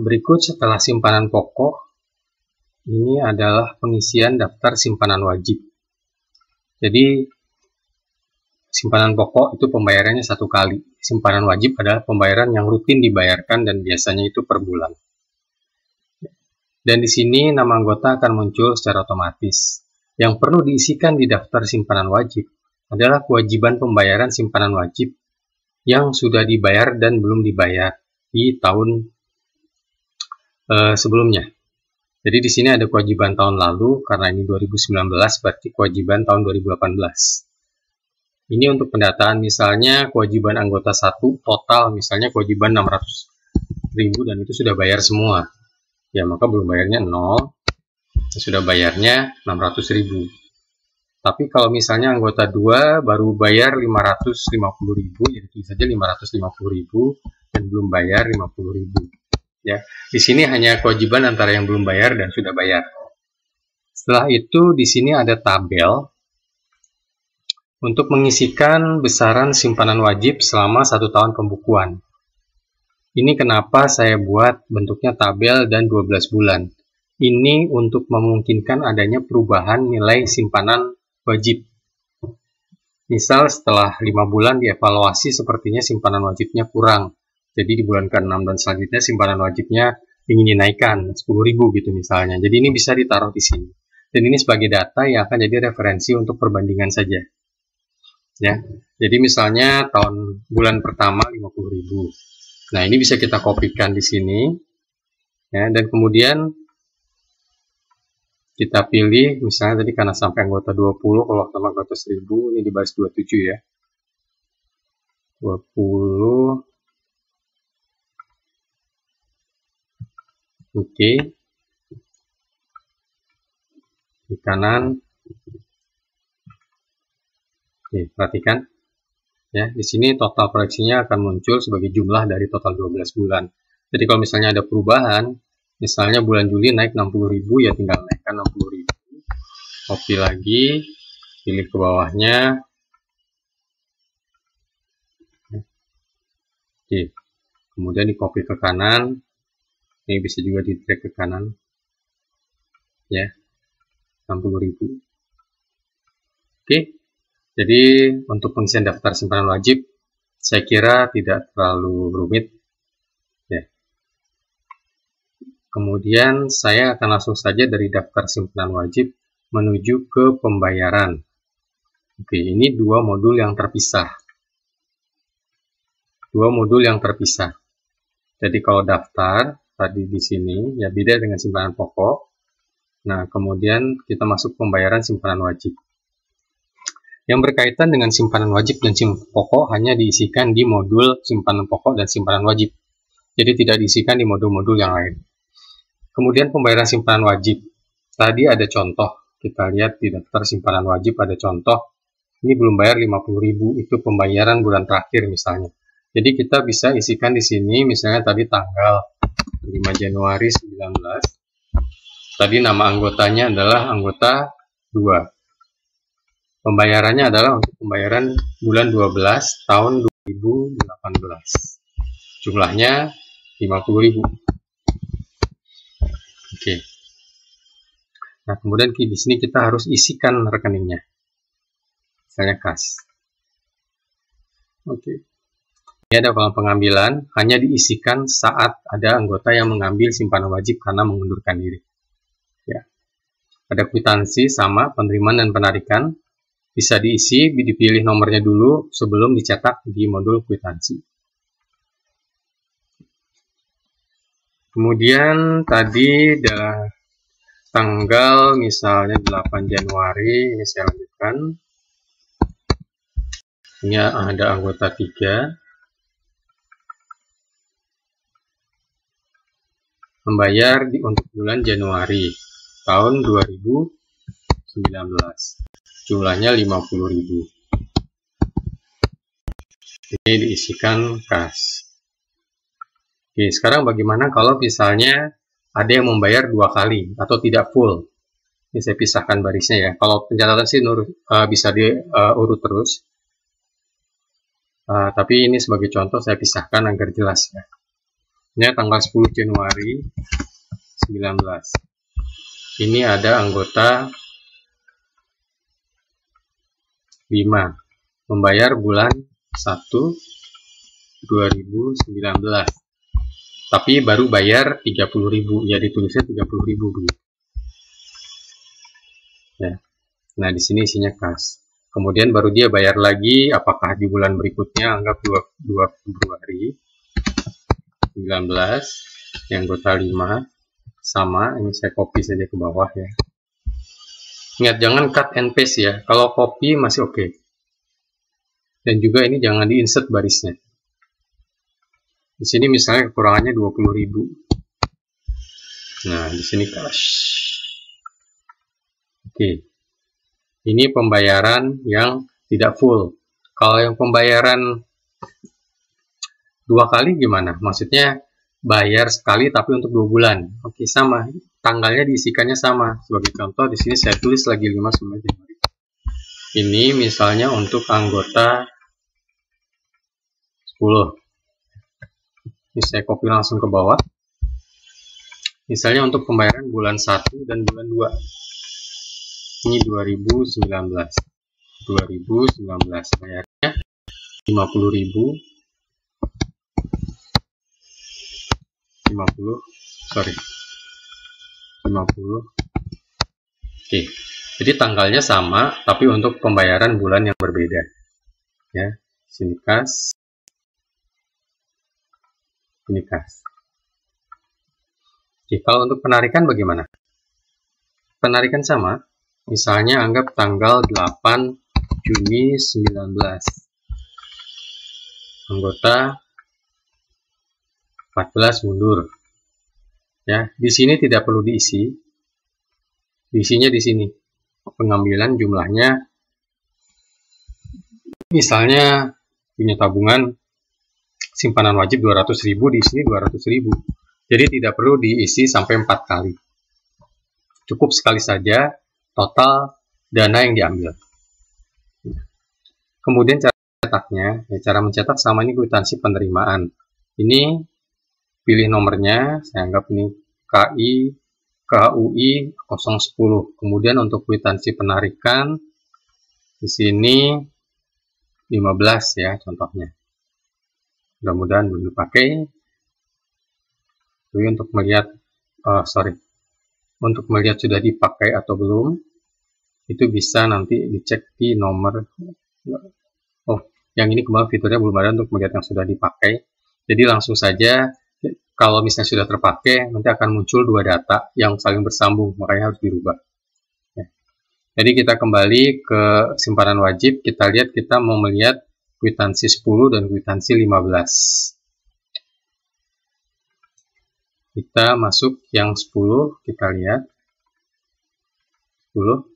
Berikut setelah simpanan pokok, ini adalah pengisian daftar simpanan wajib. Jadi, simpanan pokok itu pembayarannya 1 kali. Simpanan wajib adalah pembayaran yang rutin dibayarkan dan biasanya itu per bulan. Dan di sini nama anggota akan muncul secara otomatis. Yang perlu diisikan di daftar simpanan wajib adalah kewajiban pembayaran simpanan wajib yang sudah dibayar dan belum dibayar di tahun sebelumnya. Jadi di sini ada kewajiban tahun lalu, karena ini 2019, berarti kewajiban tahun 2018. Ini untuk pendataan, misalnya kewajiban anggota 1 total, misalnya kewajiban 600.000 dan itu sudah bayar semua. Ya, maka belum bayarnya 0, sudah bayarnya 600.000. Tapi kalau misalnya anggota 2 baru bayar 550.000, jadi tulis saja 550.000 dan belum bayar 50.000. Ya, di sini hanya kewajiban antara yang belum bayar dan sudah bayar. Setelah itu di sini ada tabel untuk mengisikan besaran simpanan wajib selama 1 tahun pembukuan. Ini kenapa saya buat bentuknya tabel dan 12 bulan. Ini untuk memungkinkan adanya perubahan nilai simpanan wajib. Misal setelah 5 bulan dievaluasi sepertinya simpanan wajibnya kurang. Jadi di bulan ke-6 dan selanjutnya simpanan wajibnya ingin dinaikkan 10.000 gitu misalnya. Jadi ini bisa ditaruh di sini. Dan ini sebagai data yang akan jadi referensi untuk perbandingan saja. Ya. Jadi misalnya bulan pertama 50.000. Nah, ini bisa kita kopikan di sini. Ya, dan kemudian kita pilih misalnya tadi karena sampai anggota 20, kalau sama anggota 1000 ini di baris 27 ya. 20. Oke. Di kanan. Oke, perhatikan. Ya, di sini total proyeksinya akan muncul sebagai jumlah dari total 12 bulan. Jadi kalau misalnya ada perubahan, misalnya bulan Juli naik 60.000, ya tinggal naikkan 60.000. Copy lagi, pilih ke bawahnya. Oke. Kemudian di copy ke kanan. Ini bisa juga di drag ke kanan. Ya. 60.000. Oke. Jadi untuk pengisian daftar simpanan wajib saya kira tidak terlalu rumit. Ya. Kemudian saya akan langsung saja dari daftar simpanan wajib menuju ke pembayaran. Oke, ini 2 modul yang terpisah. 2 modul yang terpisah. Jadi kalau daftar tadi di sini ya beda dengan simpanan pokok. Nah, kemudian kita masuk pembayaran simpanan wajib. Yang berkaitan dengan simpanan wajib dan simpanan pokok hanya diisikan di modul simpanan pokok dan simpanan wajib. Jadi tidak diisikan di modul-modul yang lain. Kemudian pembayaran simpanan wajib. Tadi ada contoh. Kita lihat di daftar simpanan wajib ada contoh. Ini belum bayar 50.000, itu pembayaran bulan terakhir misalnya. Jadi kita bisa isikan di sini misalnya tadi tanggal 5 Januari 19. Tadi nama anggotanya adalah anggota 2. Pembayarannya adalah untuk pembayaran bulan 12 tahun 2018. Jumlahnya 50.000. Oke. Nah, kemudian di sini kita harus isikan rekeningnya. Misalnya kas. Oke. Ini ada kolom pengambilan, hanya diisikan saat ada anggota yang mengambil simpanan wajib karena mengundurkan diri. Ya. Ada kwitansi sama penerimaan dan penarikan. Bisa diisi, dipilih nomornya dulu sebelum dicetak di modul kwitansi. Kemudian tadi ada tanggal misalnya 8 Januari, ini saya lanjutkan. Ini ada anggota 3. Membayar untuk bulan Januari tahun 2019. Jumlahnya 50.000. Ini diisikan kas. Oke, sekarang bagaimana kalau misalnya ada yang membayar 2 kali atau tidak full? Ini saya pisahkan barisnya ya. Kalau pencatatan sih bisa diurut terus. Tapi ini sebagai contoh saya pisahkan agar jelas ya. Ini tanggal 10 Januari 19. Ini ada anggota 5 membayar bulan 1 2019, tapi baru bayar 30.000, ya ditulisnya 30.000 begitu. Ya. Nah, di sini isinya kas. Kemudian baru dia bayar lagi apakah di bulan berikutnya, anggap 2 Februari 19, yang anggota 5 sama, ini saya copy saja ke bawah ya. Ingat jangan cut and paste ya. Kalau copy masih oke. Dan juga ini jangan di-insert barisnya. Di sini misalnya kekurangannya 20.000. Nah, di sini cash. Oke. Ini pembayaran yang tidak full. Kalau yang pembayaran 2 kali gimana? Maksudnya bayar sekali tapi untuk 2 bulan. Oke, sama. Tanggalnya diisikannya sama. Sebagai contoh di sini saya tulis lagi 5 Januari. Ini misalnya untuk anggota 10. Ini saya copy langsung ke bawah. Misalnya untuk pembayaran bulan 1 dan bulan 2. Ini 2019 bayarnya 50.000, 50. Oke, jadi tanggalnya sama tapi untuk pembayaran bulan yang berbeda ya. Sini kas, ini kas. Oke, kalau untuk penarikan bagaimana? Penarikan sama. Misalnya anggap tanggal 8 Juni 19. Anggota 14 mundur. Ya, di sini tidak perlu diisi. Diisinya di sini. Pengambilan jumlahnya misalnya punya tabungan simpanan wajib 200.000, di sini 200.000. Jadi tidak perlu diisi sampai 4 kali. Cukup sekali saja total dana yang diambil. Kemudian cara mencetaknya, ya, cara mencetak sama ini kwitansi penerimaan. Ini pilih nomornya, saya anggap ini KUI 010. Kemudian untuk kwitansi penarikan di sini 15 ya contohnya. Mudah-mudahan belum dipakai. Jadi untuk melihat untuk melihat sudah dipakai atau belum, itu bisa nanti dicek di nomor. Yang ini kemarin fiturnya belum ada untuk melihat yang sudah dipakai. Jadi langsung saja, kalau misalnya sudah terpakai, nanti akan muncul 2 data yang saling bersambung, makanya harus dirubah. Ya. Jadi kita kembali ke simpanan wajib, kita lihat kita mau melihat kwitansi 10 dan kwitansi 15. Kita masuk yang 10, kita lihat 10.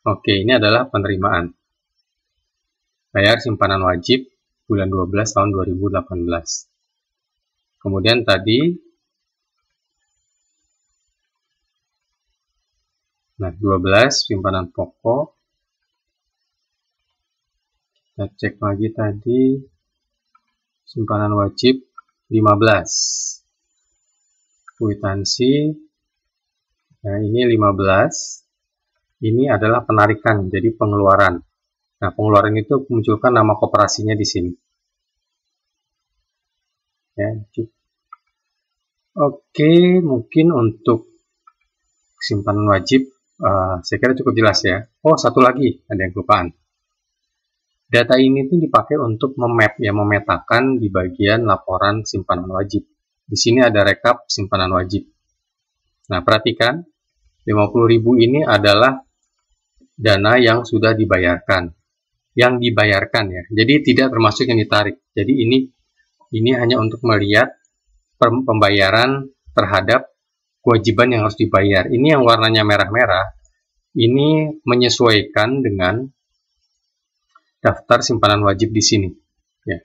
Oke, ini adalah penerimaan. Bayar simpanan wajib bulan 12 tahun 2018. Kemudian tadi, nah 12 simpanan pokok. Kita cek lagi tadi, simpanan wajib 15. Kwitansi, nah ini 15, ini adalah penarikan, jadi pengeluaran. Nah, pengeluaran itu munculkan nama koperasinya di sini. Ya, oke, mungkin untuk simpanan wajib, saya kira cukup jelas ya. Oh, satu lagi, ada yang kelupaan. Data ini tuh dipakai untuk memetakan di bagian laporan simpanan wajib. Di sini ada rekap simpanan wajib. Nah, perhatikan, 50.000 ini adalah dana yang sudah dibayarkan. Yang dibayarkan ya. Jadi tidak termasuk yang ditarik. Jadi ini hanya untuk melihat pembayaran terhadap kewajiban yang harus dibayar. Ini yang warnanya merah-merah. Ini menyesuaikan dengan daftar simpanan wajib di sini. Ya.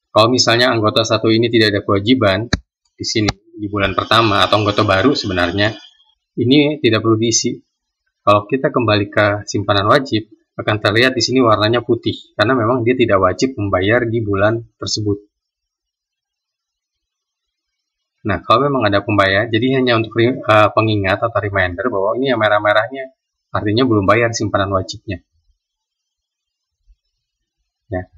Kalau misalnya anggota 1 ini tidak ada kewajiban di sini di bulan pertama atau anggota baru sebenarnya, ini tidak perlu diisi. Kalau kita kembali ke simpanan wajib, akan terlihat di sini warnanya putih karena memang dia tidak wajib membayar di bulan tersebut. Nah, kalau memang ada pembayar, jadi hanya untuk pengingat atau reminder bahwa ini yang merah-merahnya artinya belum bayar simpanan wajibnya. Ya.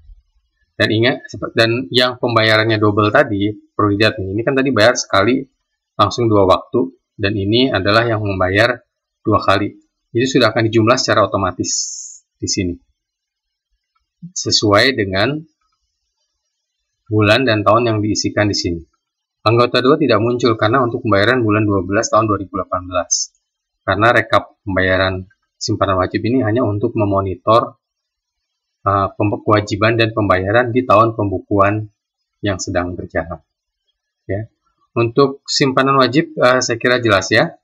Dan ingat, dan yang pembayarannya double tadi, perlu dilihat nih, ini kan tadi bayar sekali langsung 2 waktu, dan ini adalah yang membayar 2 kali. Itu sudah akan dijumlah secara otomatis di sini. Sesuai dengan bulan dan tahun yang diisikan di sini. Anggota 2 tidak muncul karena untuk pembayaran bulan 12 tahun 2018. Karena rekap pembayaran simpanan wajib ini hanya untuk memonitor kewajiban dan pembayaran di tahun pembukuan yang sedang berjalan. Ya. Untuk simpanan wajib saya kira jelas ya.